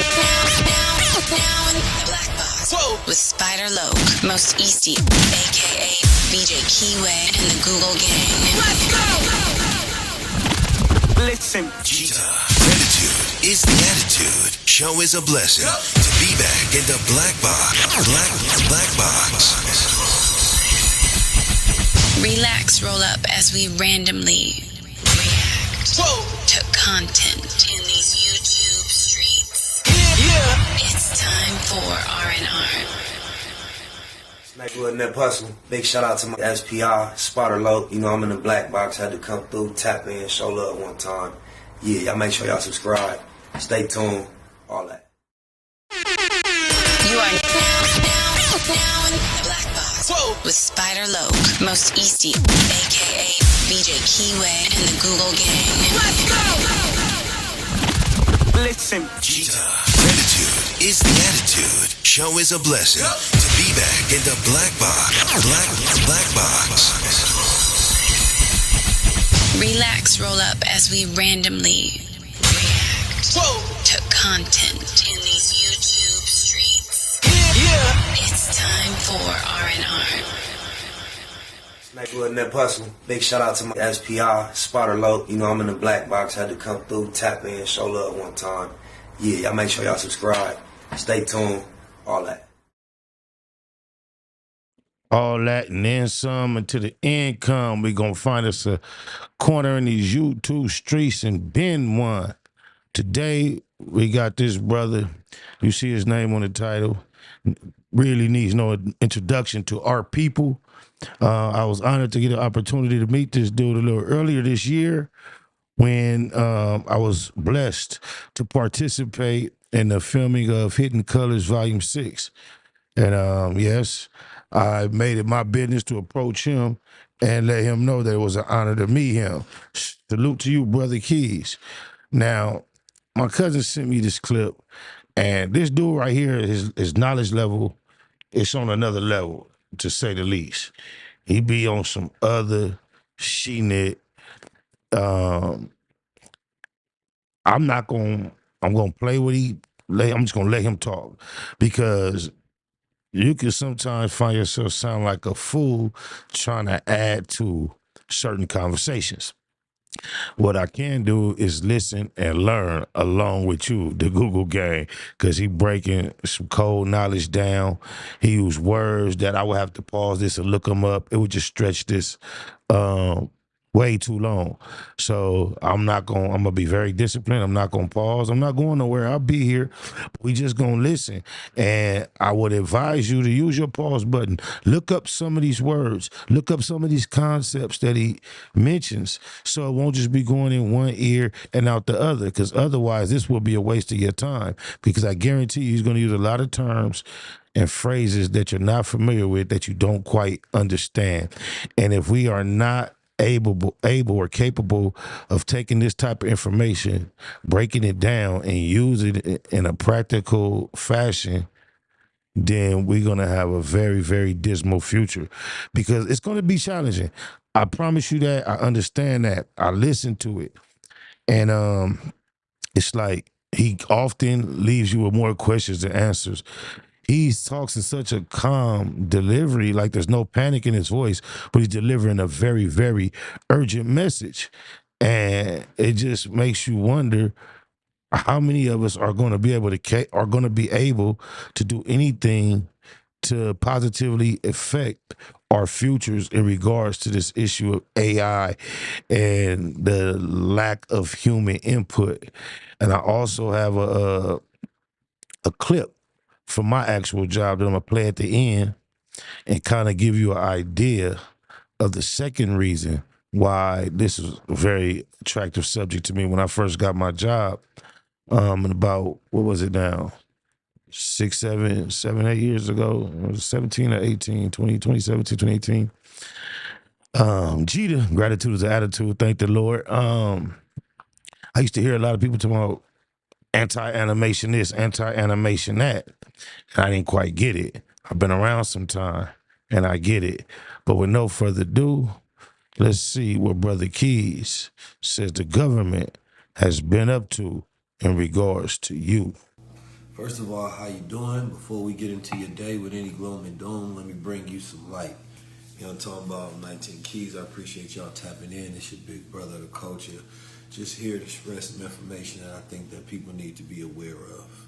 now in the Black Box. Whoa. With Spider Loke, Most Easty, a.k.a. BJ Keyway, and the Google Gang. Let's go! Listen. Cheetah. Gratitude is the attitude. Show is a blessing. To be back in the Black Box. Black Box. Relax, roll up as we randomly react to content in these YouTube streets. Yeah. It's time for R&R. Neighborhood Nip Hustle. Big shout out to my SPI, Spotter Low. You know, I'm in the Black Box. Had to come through, tap in, show love one time. Yeah, y'all make sure y'all subscribe. Stay tuned. All that. You are now in the Black Box. With Spider Loke, Most Easty, a.k.a. BJ Keyway, and the Google Gang. Let's go! Listen. Cheetah. Gratitude is the attitude. Show is a blessing. To be back in the Black Box. Black Box. Relax, roll up as we randomly react to content in these YouTube streets. Yeah. It's time for R&R. Neighborhood Nip Hustle. Big shout out to my SPI, Spotter Low. You know, I'm in the Black Box. Had to come through, tap in, show love one time. Yeah, y'all make sure y'all subscribe. Stay tuned. All that. All that and then some until the income. We're going to find us a corner in these YouTube streets and bend one. Today, we got this brother. You see his name on the title. Really needs no introduction to our people. I was honored to get an opportunity to meet this dude a little earlier this year when I was blessed to participate in the filming of Hidden Colors Volume 6. And yes, I made it my business to approach him and let him know that it was an honor to meet him. Salute to you, Brother Keys. Now, my cousin sent me this clip, and this dude right here, his knowledge level, it's on another level, to say the least. He be on some other she-knit. I'm gonna play what I'm just gonna let him talk, because you can sometimes find yourself sound like a fool trying to add to certain conversations. What I can do is listen and learn along with you, the Google Gang, because he breaking some cold knowledge down. He used words that I would have to pause this and look them up. It would just stretch this way too long. So I'm going to be very disciplined. I'm not going to pause. I'm not going nowhere. I'll be here. We just going to listen. And I would advise you to use your pause button. Look up some of these words. Look up some of these concepts that he mentions, so it won't just be going in one ear and out the other, because otherwise this will be a waste of your time, because I guarantee you he's going to use a lot of terms and phrases that you're not familiar with, that you don't quite understand. And if we are not able or capable of taking this type of information, breaking it down and using it in a practical fashion, then we're going to have a very, very dismal future, because it's going to be challenging. I promise you that. I understand that. I listen to it. And it's like he often leaves you with more questions than answers. He talks in such a calm delivery, like there's no panic in his voice, but he's delivering a very, very urgent message. And it just makes you wonder how many of us are going to be able to do anything to positively affect our futures in regards to this issue of AI and the lack of human input. And I also have a clip from my actual job that I'm going to play at the end and kind of give you an idea of the second reason why this is a very attractive subject to me. When I first got my job, and about, what was it now? 6, 7, 8 years ago, it was 17 or 18, 2017, 2018. Cheetah, gratitude is an attitude, thank the Lord. I used to hear a lot of people talking about anti-animation this, anti-animation that. And I didn't quite get it. I've been around some time and I get it. But with no further ado, let's see what Brother Keys says the government has been up to in regards to you. First of all, how you doing? Before we get into your day with any gloom and doom, let me bring you some light. You know what I'm talking about? 19 Keys. I appreciate y'all tapping in. It's your big brother, the culture. Just here to spread some information that I think that people need to be aware of.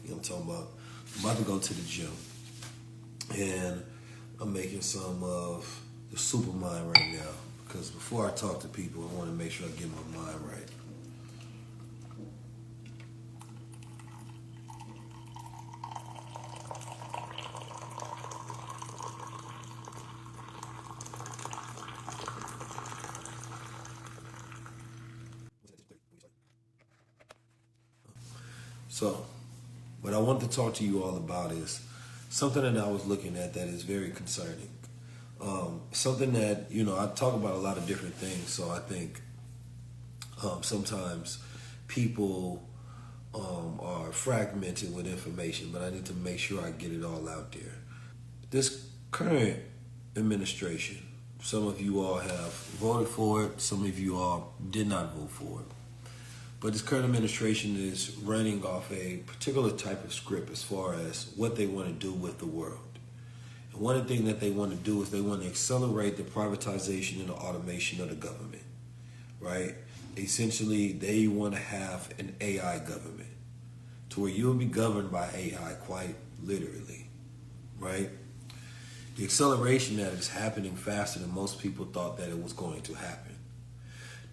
You know what I'm talking about? I'm about to go to the gym. And I'm making some of the supermind right now. Because before I talk to people, I want to make sure I get my mind right. So, what I want to talk to you all about is something that I was looking at that is very concerning. Something that, I talk about a lot of different things, so I think sometimes people are fragmented with information, but I need to make sure I get it all out there. This current administration, some of you all have voted for it, some of you all did not vote for it. But this current administration is running off a particular type of script as far as what they want to do with the world. And one of the things that they want to do is they want to accelerate the privatization and the automation of the government, right? Essentially, they want to have an AI government to where you'll be governed by AI quite literally, right? The acceleration that is happening faster than most people thought that it was going to happen.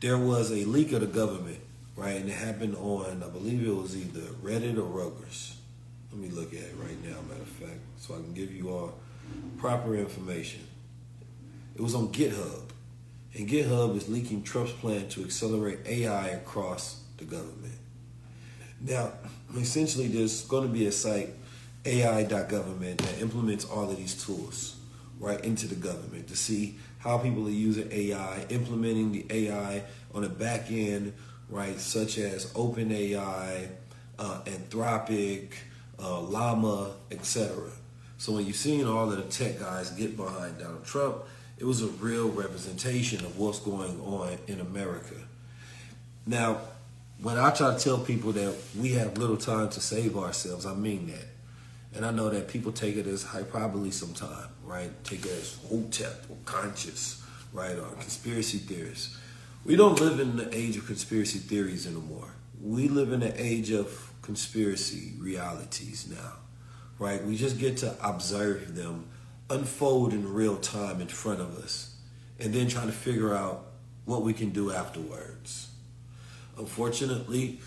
There was a leak of the government, right, and it happened on, I believe it was either Reddit or Ruggers. Let me look at it right now, matter of fact, so I can give you all proper information. It was on GitHub, and GitHub is leaking Trump's plan to accelerate AI across the government. Now, essentially, there's going to be a site, AI.government, that implements all of these tools right into the government to see how people are using AI, implementing the AI on the back end, right, such as OpenAI, Anthropic, Llama, etc. So when you're seeing all of the tech guys get behind Donald Trump, it was a real representation of what's going on in America. Now, when I try to tell people that we have little time to save ourselves, I mean that. And I know that people take it as hyperbole sometimes, right? Take it as hotep or conscious, right? Or conspiracy theorists. We don't live in the age of conspiracy theories anymore. We live in the age of conspiracy realities now, right? We just get to observe them unfold in real time in front of us and then try to figure out what we can do afterwards. Unfortunately,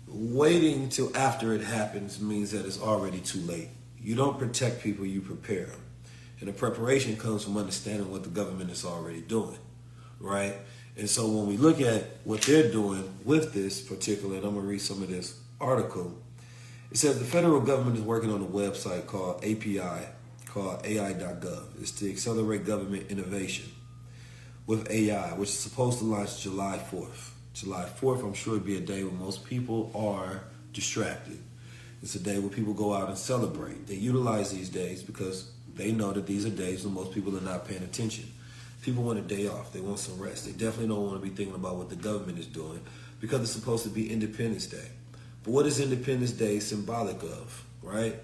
waiting till after it happens means that it's already too late. You don't protect people, you prepare them. And the preparation comes from understanding what the government is already doing, right? And so when we look at what they're doing with this particular, and I'm going to read some of this article, it says the federal government is working on a website called API, called AI.gov. It's to accelerate government innovation with AI, which is supposed to launch July 4th. July 4th, I'm sure, would be a day when most people are distracted. It's a day where people go out and celebrate. They utilize these days because they know that these are days when most people are not paying attention. People want a day off. They want some rest. They definitely don't want to be thinking about what the government is doing because it's supposed to be Independence Day. But what is Independence Day symbolic of, right?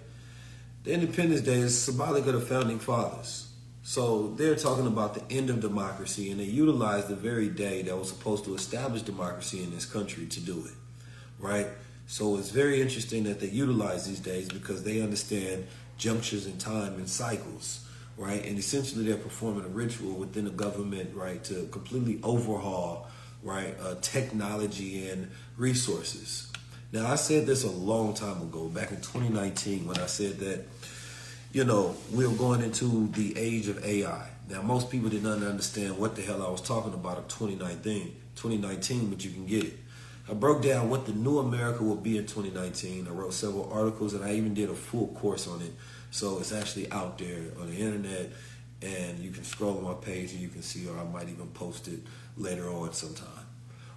The Independence Day is symbolic of the Founding Fathers. So they're talking about the end of democracy, and they utilized the very day that was supposed to establish democracy in this country to do it, right? So it's very interesting that they utilize these days because they understand junctures in time and cycles, right? And essentially they're performing a ritual within the government, right, to completely overhaul, right, technology and resources. Now, I said this a long time ago, back in 2019, when I said that, we were going into the age of AI. Now, most people did not understand what the hell I was talking about in 2019, but you can get it. I broke down what the new America will be in 2019. I wrote several articles, and I even did a full course on it. So it's actually out there on the internet, and you can scroll on my page and you can see, or I might even post it later on sometime.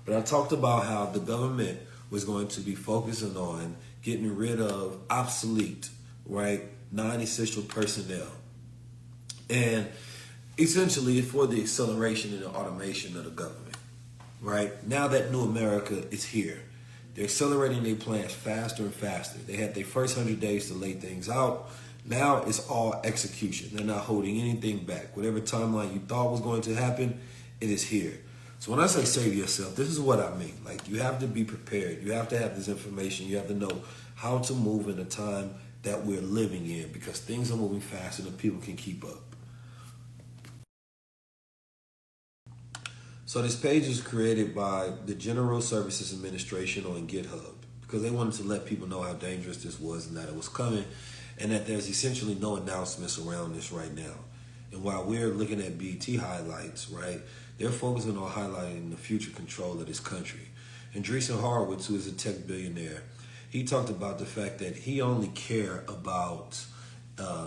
But I talked about how the government was going to be focusing on getting rid of obsolete, right, non-essential personnel. And essentially for the acceleration and the automation of the government, right? Now that new America is here, They're accelerating their plans faster and faster. They had their first 100 days to lay things out. Now it's all execution. They're not holding anything back. Whatever timeline you thought was going to happen, it is here. So when I say save yourself, this is what I mean. Like, you have to be prepared. You have to have this information. You have to know how to move in the time that we're living in, because things are moving faster than people can keep up. So this page was created by the General Services Administration on GitHub because they wanted to let people know how dangerous this was and that it was coming, and that there's essentially no announcements around this right now. And while we're looking at BT highlights, right, they're focusing on highlighting the future control of this country. And Andreessen Horowitz, who is a tech billionaire, he talked about the fact that he only care about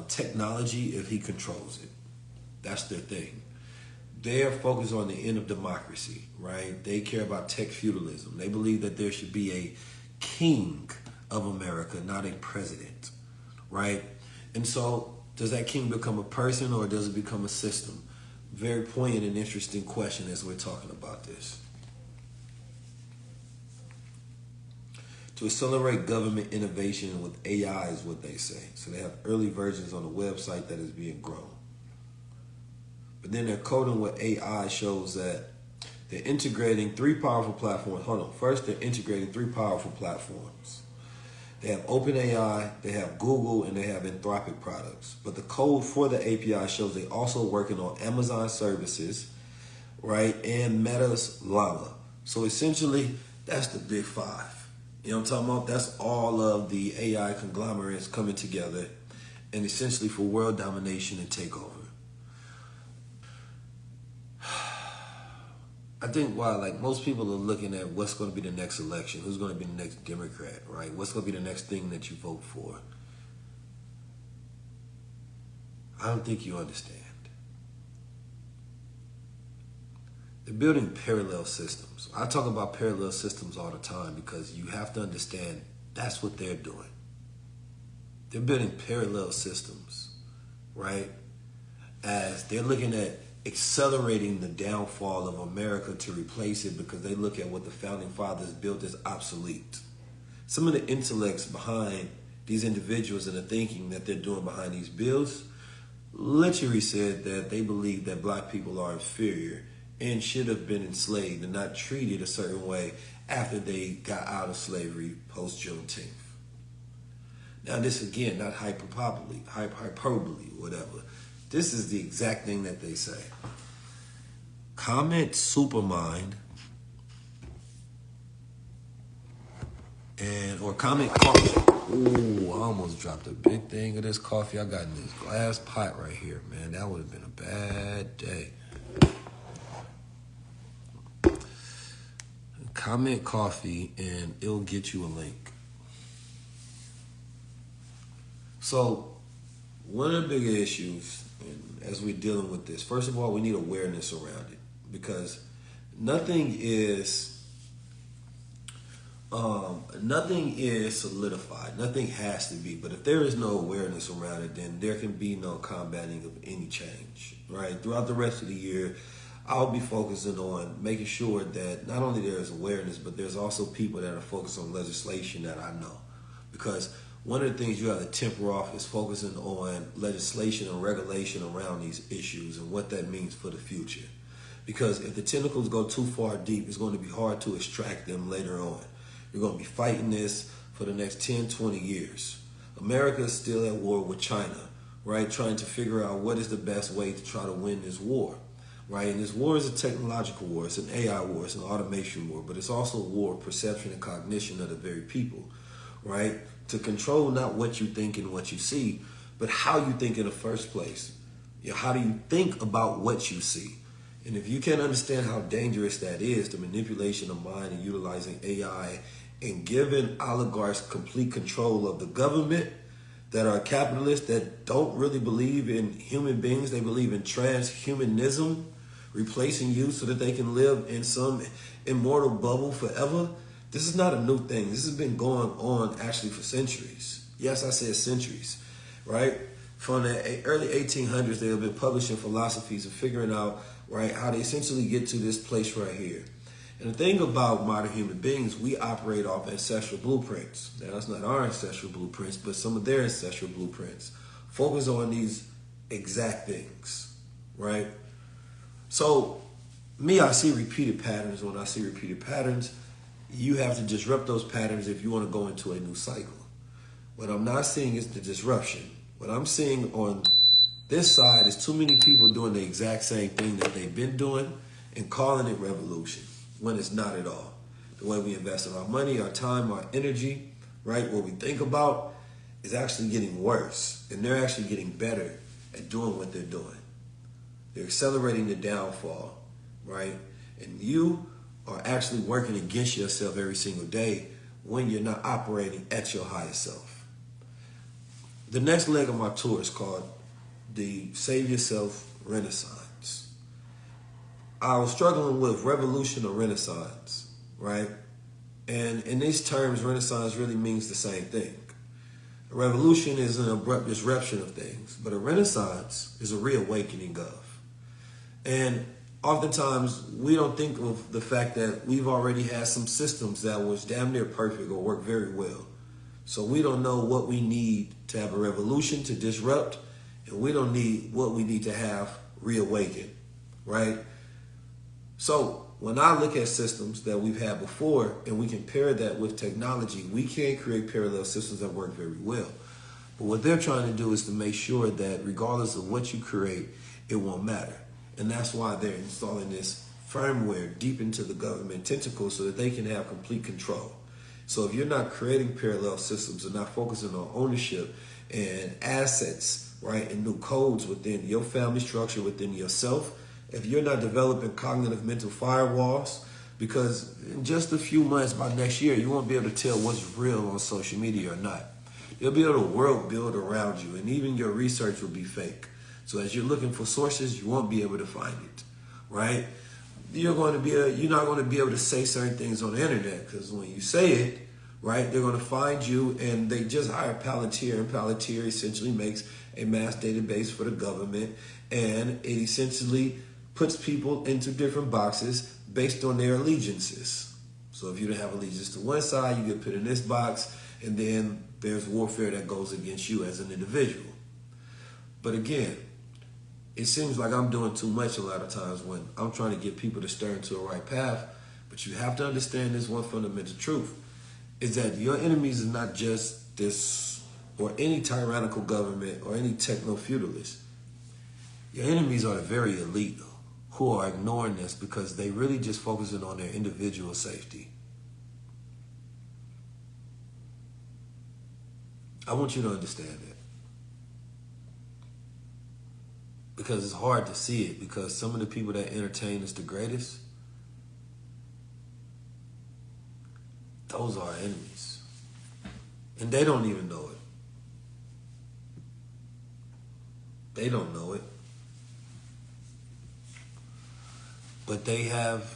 technology if he controls it. That's their thing. They are focused on the end of democracy, right? They care about tech feudalism. They believe that there should be a king of America, not a president, right? And so does that king become a person or does it become a system? Very poignant and interesting question as we're talking about this. To accelerate government innovation with AI is what they say. So they have early versions on the website that is being grown. But then they're coding with AI shows that they're integrating three powerful platforms. Hold on. First, they're integrating three powerful platforms. They have OpenAI, they have Google, and they have Anthropic products. But the code for the API shows they're also working on Amazon services, right, and Meta's Llama. So essentially, that's the big five. You know what I'm talking about? That's all of the AI conglomerates coming together and essentially for world domination and takeover. I think like most people are looking at what's going to be the next election, who's going to be the next Democrat, right? What's going to be the next thing that you vote for? I don't think you understand. They're building parallel systems. I talk about parallel systems all the time because you have to understand that's what they're doing. They're building parallel systems, right? As they're looking at accelerating the downfall of America to replace it because they look at what the founding fathers built as obsolete. Some of the intellects behind these individuals and the thinking that they're doing behind these bills literally said that they believe that black people are inferior and should have been enslaved and not treated a certain way after they got out of slavery post-Juneteenth. Now this again, not hyperbole, whatever. This is the exact thing that they say. Comment Supermind or comment coffee. Ooh, I almost dropped a big thing of this coffee I got in this glass pot right here, man. That would have been a bad day. Comment coffee and it'll get you a link. So, one of the bigger issues as we're dealing with this, first of all, we need awareness around it because nothing is solidified. Nothing has to be. But if there is no awareness around it, then there can be no combating of any change, right? Throughout the rest of the year, I'll be focusing on making sure that not only there is awareness, but there's also people that are focused on legislation that I know. Because one of the things you have to temper off is focusing on legislation and regulation around these issues and what that means for the future. Because if the tentacles go too far deep, it's going to be hard to extract them later on. You're going to be fighting this for the next 10, 20 years. America is still at war with China, right? Trying to figure out what is the best way to try to win this war, right? And this war is a technological war. It's an AI war. It's an automation war. But it's also a war of perception and cognition of the very people, right? To control not what you think and what you see, but how you think in the first place. You know, how do you think about what you see? And if you can't understand how dangerous that is, the manipulation of mind and utilizing AI and giving oligarchs complete control of the government that are capitalists that don't really believe in human beings, they believe in transhumanism, replacing you so that they can live in some immortal bubble forever. This is not a new thing. This has been going on actually for centuries. Yes, I said centuries, right? From the early 1800s, they have been publishing philosophies and figuring out, right, how they essentially get to this place right here. And the thing about modern human beings, we operate off ancestral blueprints. Now, that's not our ancestral blueprints, but some of their ancestral blueprints. Focus on these exact things, right? So, me, I see repeated patterns. When I see repeated patterns, you have to disrupt those patterns if you want to go into a new cycle. What I'm not seeing is the disruption. What I'm seeing on this side is too many people doing the exact same thing that they've been doing and calling it revolution when it's not at all. The way we invest in our money, our time, our energy, right? What we think about is actually getting worse. And they're actually getting better at doing what they're doing. They're accelerating the downfall, right? And you are actually working against yourself every single day when you're not operating at your highest self. The next leg of my tour is called the Save Yourself Renaissance. I was struggling with revolution or renaissance, right? And in these terms, renaissance really means the same thing. A revolution is an abrupt disruption of things, but a renaissance is a reawakening of. And oftentimes, we don't think of the fact that we've already had some systems that was damn near perfect or worked very well. So we don't know what we need to have a revolution to disrupt, and we don't need what we need to have reawaken, right? So when I look at systems that we've had before and we compare that with technology, we can create parallel systems that work very well. But what they're trying to do is to make sure that regardless of what you create, it won't matter. And that's why they're installing this firmware deep into the government tentacles so that they can have complete control. So if you're not creating parallel systems and not focusing on ownership and assets, right, and new codes within your family structure, within yourself, if you're not developing cognitive mental firewalls, because in just a few months, by next year, you won't be able to tell what's real on social media or not. You'll be able to world build around you, and even your research will be fake. So as you're looking for sources, you won't be able to find it, right? You're not going to be able to say certain things on the internet, because when you say it, right, they're going to find you, and they just hire Palantir, and Palantir essentially makes a mass database for the government, and it essentially puts people into different boxes based on their allegiances. So if you don't have allegiance to one side, you get put in this box, and then there's warfare that goes against you as an individual. But again, it seems like I'm doing too much a lot of times when I'm trying to get people to stir into a right path. But you have to understand this one fundamental truth, is that your enemies is not just this or any tyrannical government or any techno-feudalist. Your enemies are the very elite who are ignoring this because they really just focusing on their individual safety. I want you to understand that. Because it's hard to see it, because some of the people that entertain us the greatest, those are our enemies. And they don't even know it. They don't know it. But they have,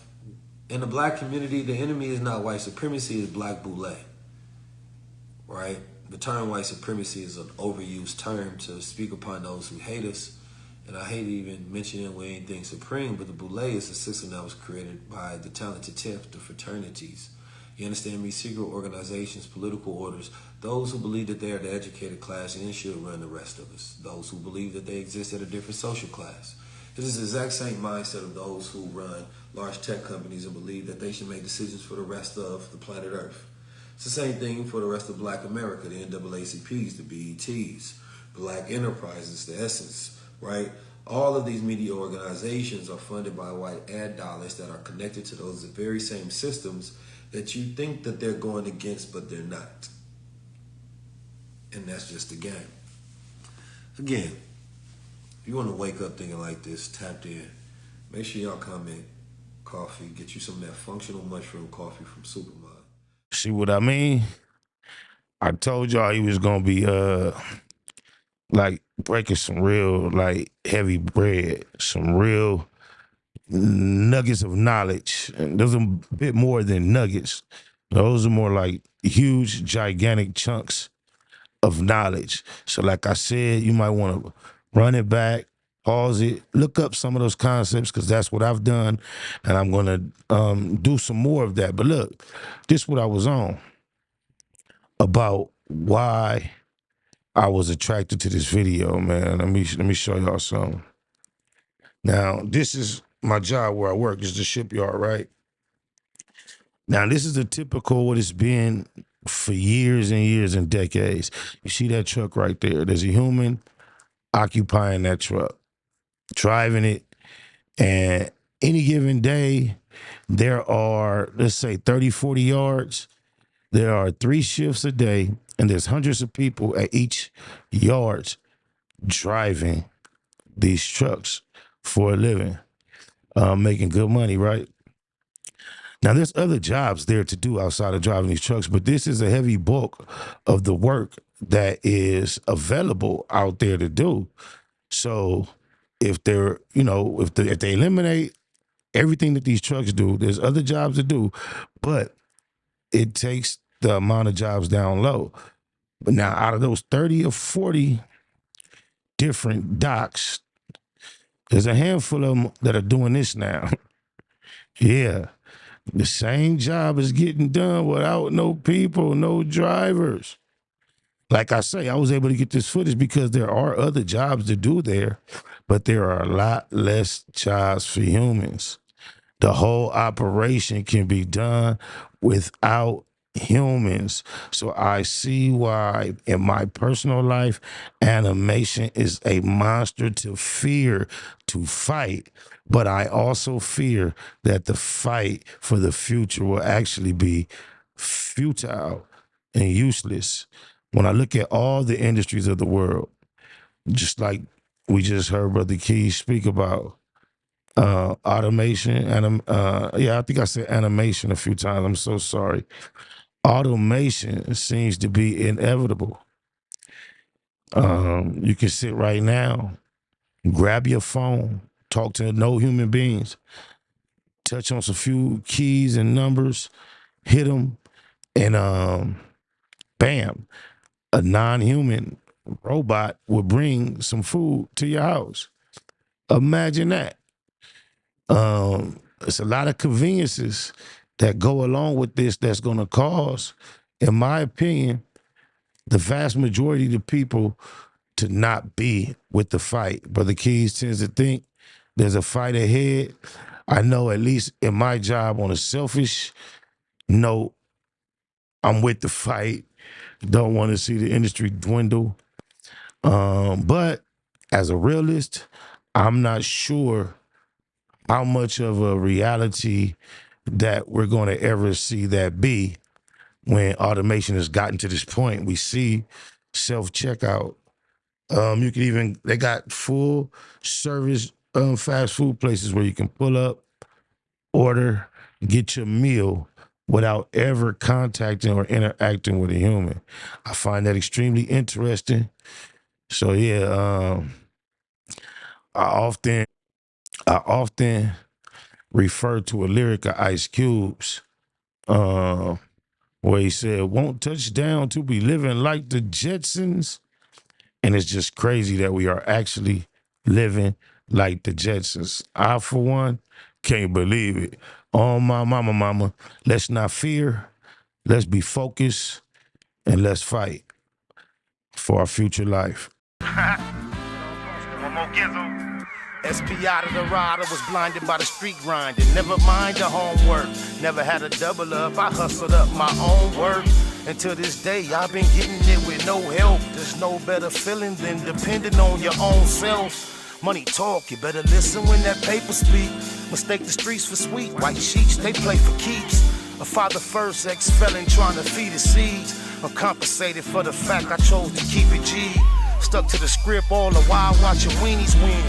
in the black community, the enemy is not white supremacy, it's black boule. Right? The term white supremacy is an overused term to speak upon those who hate us. And I hate even mentioning with anything supreme, but the boule is a system that was created by the talented tenth, the fraternities. You understand me? Secret organizations, political orders, those who believe that they are the educated class and should run the rest of us. Those who believe that they exist at a different social class. This is the exact same mindset of those who run large tech companies and believe that they should make decisions for the rest of the planet Earth. It's the same thing for the rest of Black America, the NAACPs, the BETs, Black Enterprises, the Essence, right? All of these media organizations are funded by white ad dollars that are connected to those very same systems that you think that they're going against, but they're not. And that's just the game. Again, if you want to wake up thinking like this, tapped in, make sure y'all comment coffee, get you some of that functional mushroom coffee from Supermod. See what I mean? I told y'all he was gonna be like breaking some real like heavy bread, some real nuggets of knowledge. And those are a bit more than nuggets. Those are more like huge, gigantic chunks of knowledge. So like I said, you might want to run it back, pause it, look up some of those concepts, because that's what I've done, and I'm going to do some more of that. But look, this is what I was on about why I was attracted to this video, man. Let me show y'all something. Now, this is my job where I work. This is the shipyard, right? Now, this is a typical what it's been for years and years and decades. You see that truck right there? There's a human occupying that truck, driving it, and any given day, there are, let's say, 30, 40 yards. There are 3 shifts a day, and there's hundreds of people at each yard driving these trucks for a living, making good money, right? Now, there's other jobs there to do outside of driving these trucks, but this is a heavy bulk of the work that is available out there to do. So if they're, if they eliminate everything that these trucks do, there's other jobs to do, but it takes the amount of jobs down low. But now out of those 30 or 40 different docks, there's a handful of them that are doing this now. Yeah. The same job is getting done without no people, no drivers. Like I say, I was able to get this footage because there are other jobs to do there, but there are a lot less jobs for humans. The whole operation can be done without humans. So I see why, in my personal life, animation is a monster to fear, to fight. But I also fear that the fight for the future will actually be futile and useless. When I look at all the industries of the world, just like we just heard Brother Keys speak about, automation, I think I said animation a few times. I'm so sorry. Automation seems to be inevitable. You can sit right now, grab your phone, talk to no human beings, touch on some few keys and numbers, hit them, and bam, a non-human robot will bring some food to your house. Imagine that. It's a lot of conveniences that go along with this that's going to cause, in my opinion, the vast majority of the people to not be with the fight. Brother Keys tends to think there's a fight ahead. I know, at least in my job, on a selfish note, I'm with the fight. Don't want to see the industry dwindle. But as a realist, I'm not sure how much of a reality that we're going to ever see that be when automation has gotten to this point. We see self-checkout. They got full service fast food places where you can pull up, order, get your meal without ever contacting or interacting with a human. I find that extremely interesting. So yeah, I often refer to a lyric of Ice Cube's, where he said, "Won't touch down to be living like the Jetsons." And it's just crazy that we are actually living like the Jetsons. I, for one, can't believe it. Oh, my mama, let's not fear. Let's be focused and let's fight for our future life. One more gizzo. SP out of the rider, was blinded by the street grinding. Never mind the homework, never had a double up. I hustled up my own work. And to this day, I've been getting it with no help. There's no better feeling than depending on your own self. Money talk, you better listen when that paper speak. Mistake the streets for sweet, white sheets, they play for keeps. A father first, ex-felon trying to feed his seeds. Uncompensated for the fact I chose to keep it G. Stuck to the script all the while watching weenies win.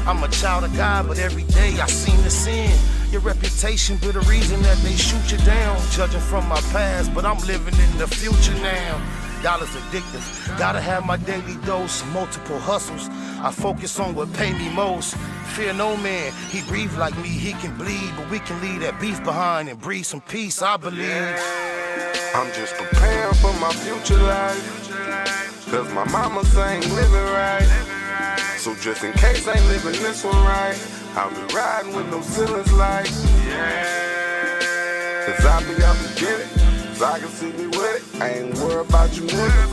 I'm a child of God, but every day I seem to sin. Your reputation be the reason that they shoot you down. Judging from my past, but I'm living in the future now. Y'all is addictive, gotta have my daily dose. Multiple hustles, I focus on what pay me most. Fear no man, he breathe like me, he can bleed. But we can leave that beef behind and breathe some peace, I believe. I'm just preparing for my future life, cause my mama ain't living right. So just in case I ain't living this one right, I'll be riding with no ceilings like, yeah. Cause I be out to get it, so I can see me with it. I ain't worried about you niggas.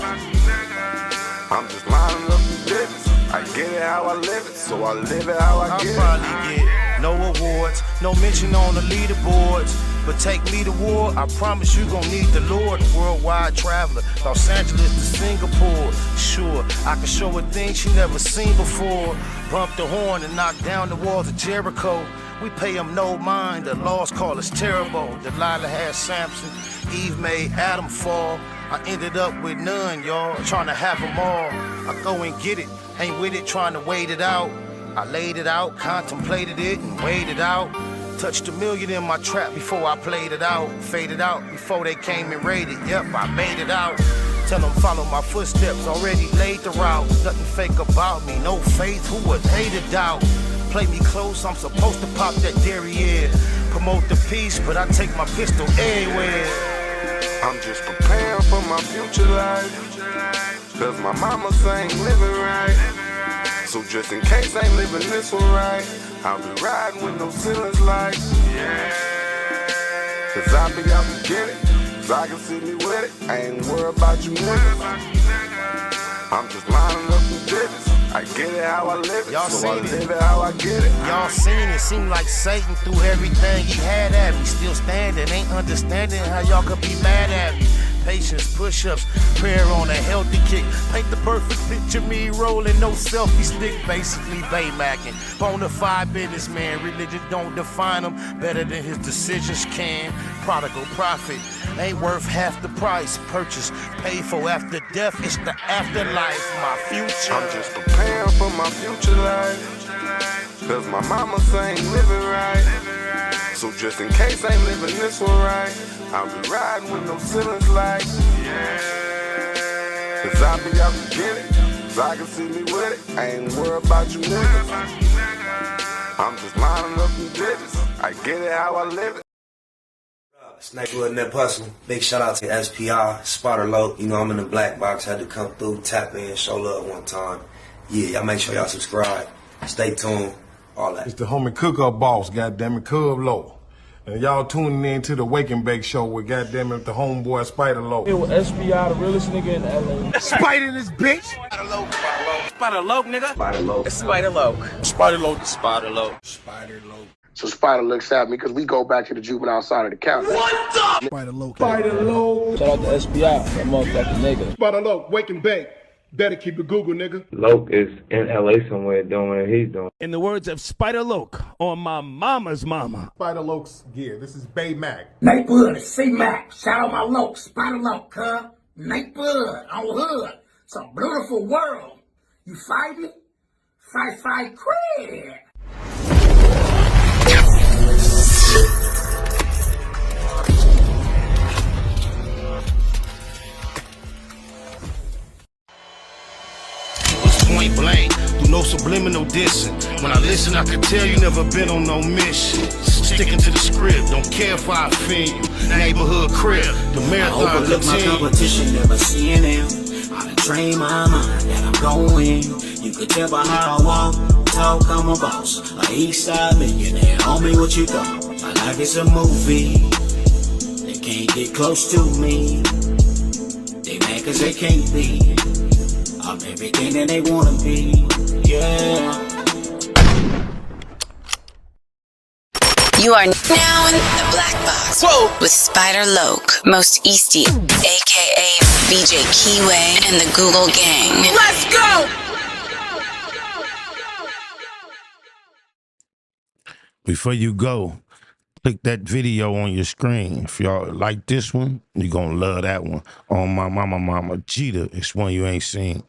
I'm just lining up the business. I get it how I live it, so I live it how I get it. I'll probably get no awards, no mention on the leaderboards. But take me to war, I promise you gon' need the Lord. Worldwide traveler, Los Angeles to Singapore. Sure, I can show her things she never seen before. Bump the horn and knock down the walls of Jericho. We pay them no mind, the laws call us terrible. Delilah had Samson, Eve made Adam fall. I ended up with none, y'all, trying to have them all. I go and get it, ain't with it, trying to wait it out. I laid it out, contemplated it, and weighed it out. Touched $1 million in my trap before I played it out. Faded out before they came and raided. Yep, I made it out. Tell them follow my footsteps, already laid the route. Nothing fake about me, no faith, who would hate a doubt? Play me close, I'm supposed to pop that derriere. Promote the peace, but I take my pistol everywhere. I'm just preparing for my future life, cause my mama ain't living right. So just in case I ain't living this one right, I'll be riding with no ceilings like, yeah. Cause I be out to get it, so I can see me with it. I ain't worried about you niggas. I'm just lining up the business. I get it how I live it, Y'all so I seen it. live it how I get it. Y'all seen it, seemed like Satan threw everything he had at me. Still standing, ain't understanding how y'all could be mad at me. Patience, push-ups, prayer on a healthy kick. Paint the perfect picture, me rolling, no selfie stick. Basically Baymacking, bonafide businessman. Religion don't define him better than his decisions can. Prodigal prophet, ain't worth half the price. Purchase, paid for after death, it's the afterlife. My future, I'm just preparing for my future life, cause my mama ain't living right. So just in case I ain't living this one right, I'll be riding with no ceilings like, yeah. Cause I be out to get it, so I can see me with it. I ain't worried about you niggas. I'm just lining up the business. I get it how I live it. Snakewood Nip Hustle. Big shout out to SPR, Spotter Low. You know I'm in the black box, had to come through, tap in, show love one time. Yeah, y'all make sure y'all subscribe. Stay tuned, all that. It's the homie cook-up boss, goddammit, Cub Low. And y'all tuning in to the Wake and Bake Show with goddammit the homeboy Spider Low. Here with SPI, the realest nigga in LA. Spider this bitch. Spider Loke, nigga. Spider Low. Spider Loke. Spider Low. Spider Loke. Spider Low. So Spider looks at me because we go back to the juvenile side of the county. What the? Spider Low. Spider Low. Shout out to SPI, that motherfucking nigga. Spider Low, Wake and Bake. Better keep it Google, nigga. Loke is in LA somewhere doing what he's doing. In the words of Spider Loke on my mama's mama. Spider Loke's gear. This is Bay Mac. Nightblood, C-Mac. Shout out my Loke, Spider Loke, huh? Nightblood, on hood. It's a beautiful world. You fight me? Fight, crazy. Point blank, through no subliminal dissing. When I listen, I can tell you never been on no mission. Sticking to the script, don't care if I offend you. Neighborhood crib, the marathon I overlook my continue. competition, never seeing them. I done trained my mind that I'm going. You could tell by how I walk, talk, I'm a boss. A Eastside millionaire, homie, what you thought? My life is a movie. They can't get close to me. They mad cause they can't be. I'm everything that they wanna be, yeah. You are now in the black box. Whoa. With Spider Loke, Most Easty, aka BJ Keyway, and the Google Gang. Let's go! Before you go, click that video on your screen. If y'all like this one, you're gonna love that one. On my mama, Jeter, it's one you ain't seen.